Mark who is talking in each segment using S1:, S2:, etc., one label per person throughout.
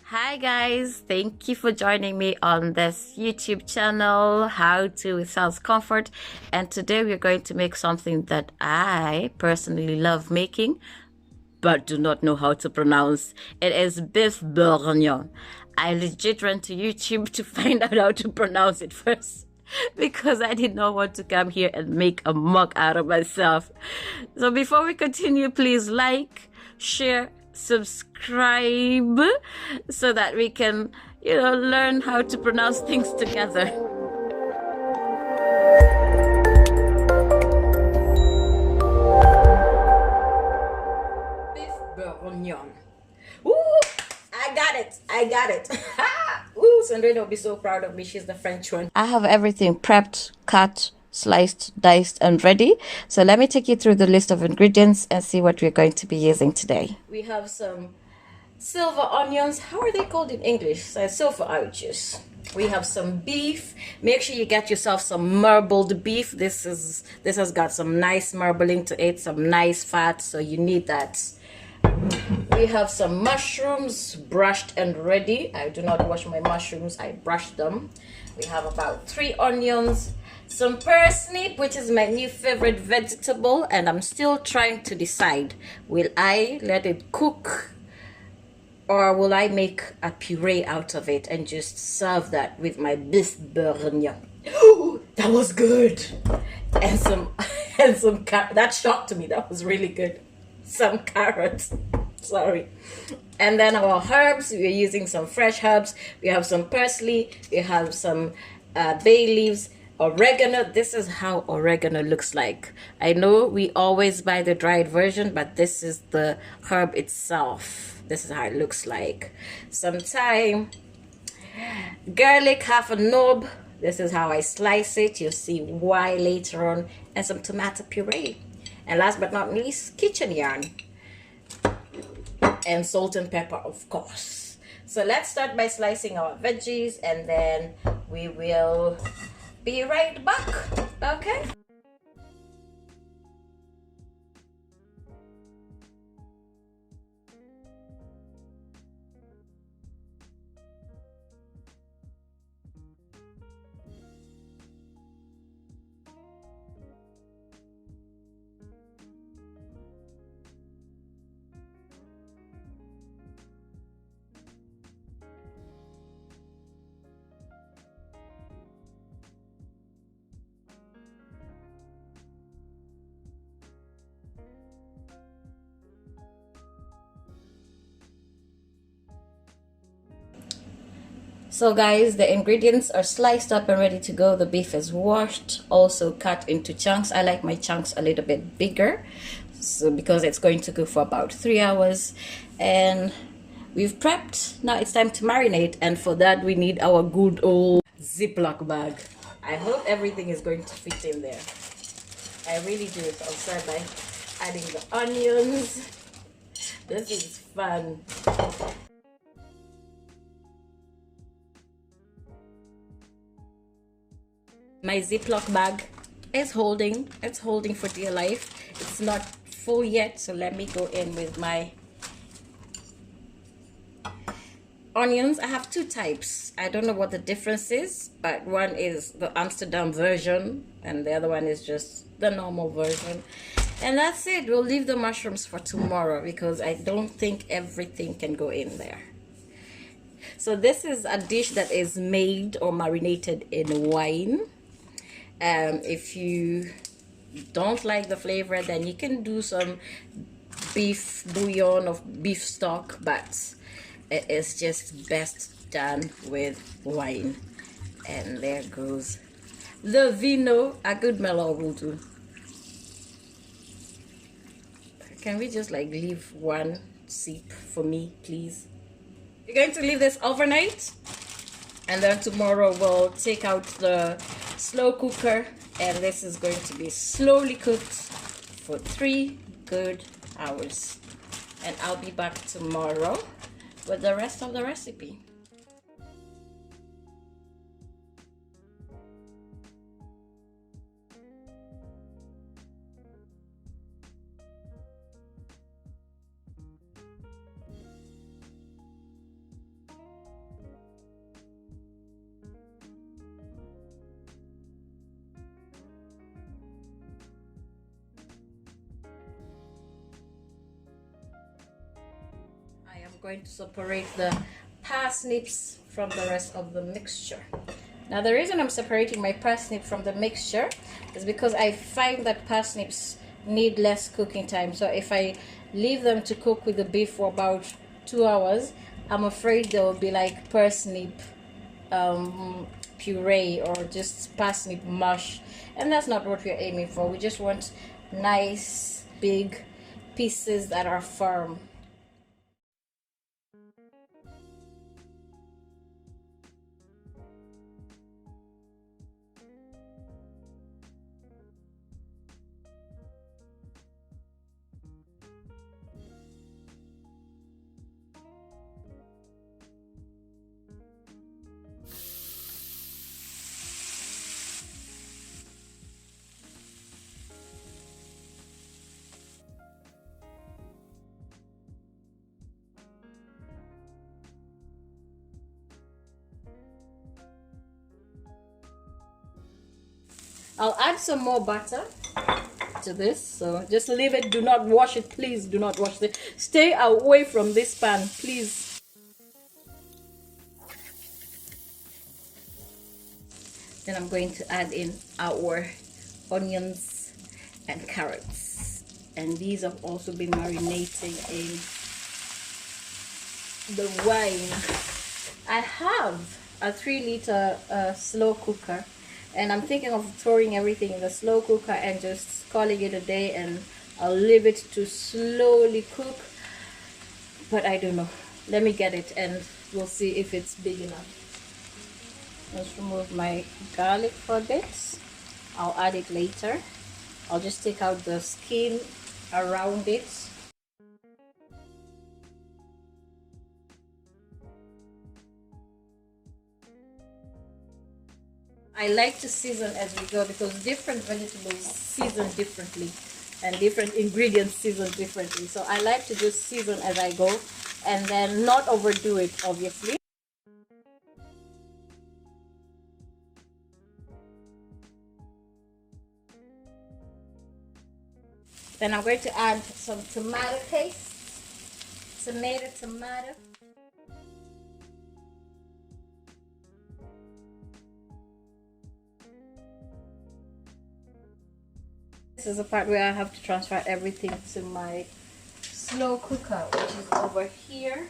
S1: Hi guys, thank you for joining me on this YouTube channel, How to with Self Comfort. And today we're going to make something that I personally love making, but do not know how to pronounce. It is beef bourguignon. I legit went to YouTube to find out how to pronounce it first because I did not want to come here and make a mug out of myself. So before we continue, please like, share, subscribe so that we can, learn how to pronounce things together. Beef bourguignon. Ooh, I got it. I got it. Ooh, Sandrine will be so proud of me. She's the French one. I have everything prepped, cut, sliced, diced, and ready. So let me take you through the list of ingredients and see what we're going to be using today. We have some silver onions. How are they called in English? So silver ouches. We have some beef. Make sure you get yourself some marbled beef. This has got some nice marbling to it, some nice fat, so you need that. We have some mushrooms, brushed and ready. I do not wash my mushrooms, I brush them. We have about 3 onions, some parsnip, which is my new favorite vegetable, and I'm still trying to decide, will I let it cook or will I make a puree out of it and just serve that with my beef bourguignon? That was good. And some that shocked me. That was really good. Some carrots. Sorry. And then our herbs, we're using some fresh herbs. We have some parsley. We have some bay leaves, oregano. This is how oregano looks like. I know we always buy the dried version, but this is the herb itself. This is how it looks like. Some thyme, garlic, half a knob. This is how I slice it. You'll see why later on. And some tomato puree. And last but not least, kitchen yarn. And salt and pepper, of course. So let's start by slicing our veggies and then we will be right back. Okay? So guys, the ingredients are sliced up and ready to go. The beef is washed, also cut into chunks. I like my chunks a little bit bigger, so because it's going to go for about 3 hours. And we've prepped. Now it's time to marinate, and for that we need our good old Ziploc bag. I hope everything is going to fit in there. I really do. So I'll start by adding the onions. This is fun. My Ziploc bag is holding. It's holding for dear life. It's not full yet, so let me go in with my onions. I have 2 types. I don't know what the difference is, but one is the Amsterdam version and the other one is just the normal version. And that's it. We'll leave the mushrooms for tomorrow because I don't think everything can go in there. So this is a dish that is made or marinated in wine. If you don't like the flavor, then you can do some beef bouillon or beef stock, but it is just best done with wine. And there goes the vino. A good mellow will do. Can we just like leave 1 sip for me, please? We're going to leave this overnight, and then tomorrow we'll take out the slow cooker, and this is going to be slowly cooked for 3 good hours. And I'll be back tomorrow with the rest of the recipe. going to separate the parsnips from the rest of the mixture. Now the reason I'm separating my parsnip from the mixture is because I find that parsnips need less cooking time. So if I leave them to cook with the beef for about 2 hours, I'm afraid they will be like parsnip puree or just parsnip mush, and that's not what we're aiming for. We just want nice big pieces that are firm. I'll add some more butter to this, so just leave it. Do not wash it, please. Do not wash it. Stay away from this pan, please. Then I'm going to add in our onions and carrots, and these have also been marinating in the wine. I have a 3-liter slow cooker, and I'm thinking of throwing everything in the slow cooker and just calling it a day, and I'll leave it to slowly cook, but I don't know. Let me get it and we'll see if it's big enough. Let's remove my garlic for this. I'll add it later. I'll just take out the skin around it. I like to season as we go because different vegetables season differently and different ingredients season differently. So I like to just season as I go and then not overdo it, obviously. Then I'm going to add some tomato paste, tomato. This is the part where I have to transfer everything to my slow cooker, which is over here.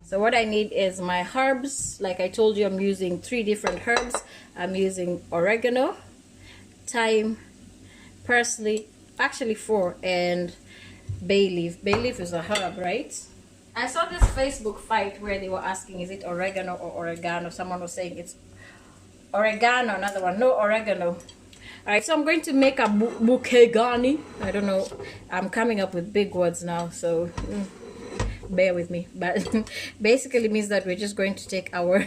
S1: So what I need is my herbs. Like I told you, I'm using 3 different herbs. I'm using oregano, thyme, parsley, actually 4, and bay leaf. Bay leaf is a herb, right? I saw this Facebook fight where they were asking, is it oregano or oregano? Someone was saying it's oregano, another one, no, oregano. All right, so I'm going to make a bouquet. I don't know, I'm coming up with big words now, so bear with me. But basically means that we're just going to take our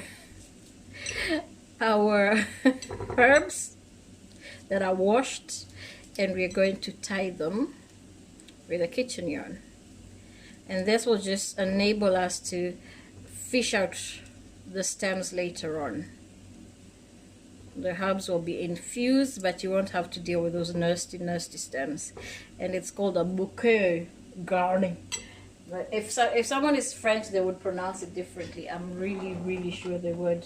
S1: herbs that are washed, and we're going to tie them with a kitchen yarn, and this will just enable us to fish out the stems later on. The herbs will be infused, but you won't have to deal with those nasty stems, and it's called a bouquet garni. But if someone is French, they would pronounce it differently. I'm really sure they would.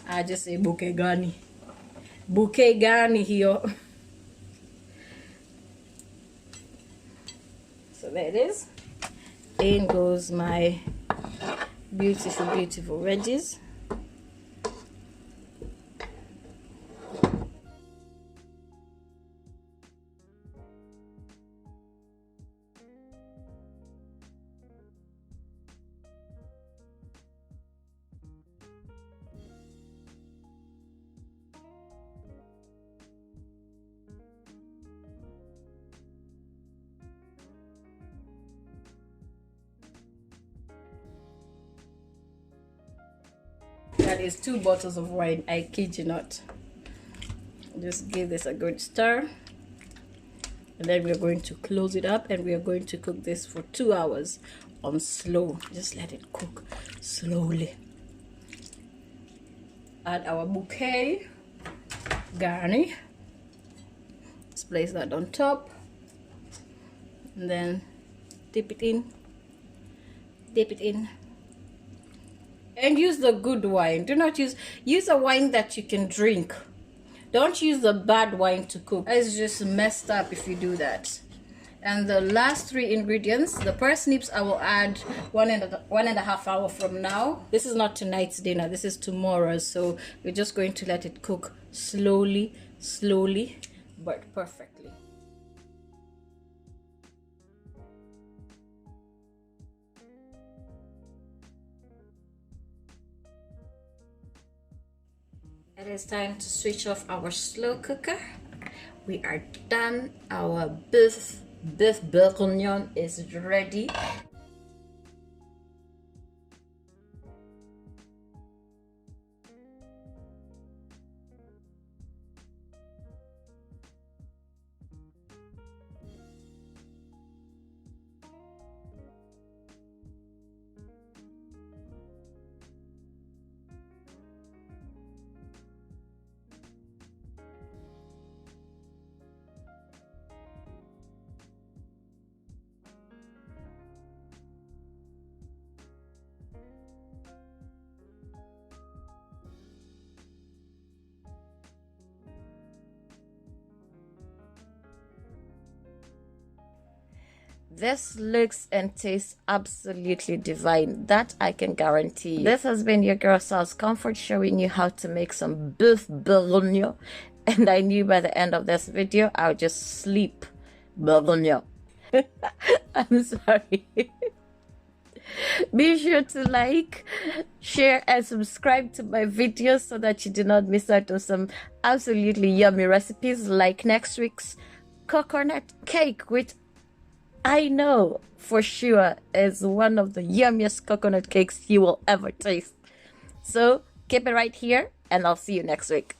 S1: I just say bouquet garni here. So there it is. In goes my beautiful veggies. That is 2 bottles of wine, I kid you not. Just give this a good stir, and then we're going to close it up, and we are going to cook this for 2 hours on slow. Just let it cook slowly. Add our bouquet garni. Let's place that on top. and then dip it in, dip it in, and use the good wine. Do not use a wine that you can drink. Don't use the bad wine to cook. It's just messed up if you do that. And the last 3 ingredients, the parsnips, I will add 1.5 hours from now. This is not tonight's dinner, this is tomorrow's, so we're just going to let it cook slowly but perfectly. It is time to switch off our slow cooker. We are done. Our boeuf bourguignon is ready. This looks and tastes absolutely divine. That I can guarantee. This has been your girl Sal's Comfort, showing you how to make some boeuf bourguignon. And I knew by the end of this video, I would just sleep bourguignon. I'm sorry. Be sure to like, share, and subscribe to my videos so that you do not miss out on some absolutely yummy recipes like next week's coconut cake, which I know for sure is one of the yummiest coconut cakes you will ever taste. So keep it right here, and I'll see you next week.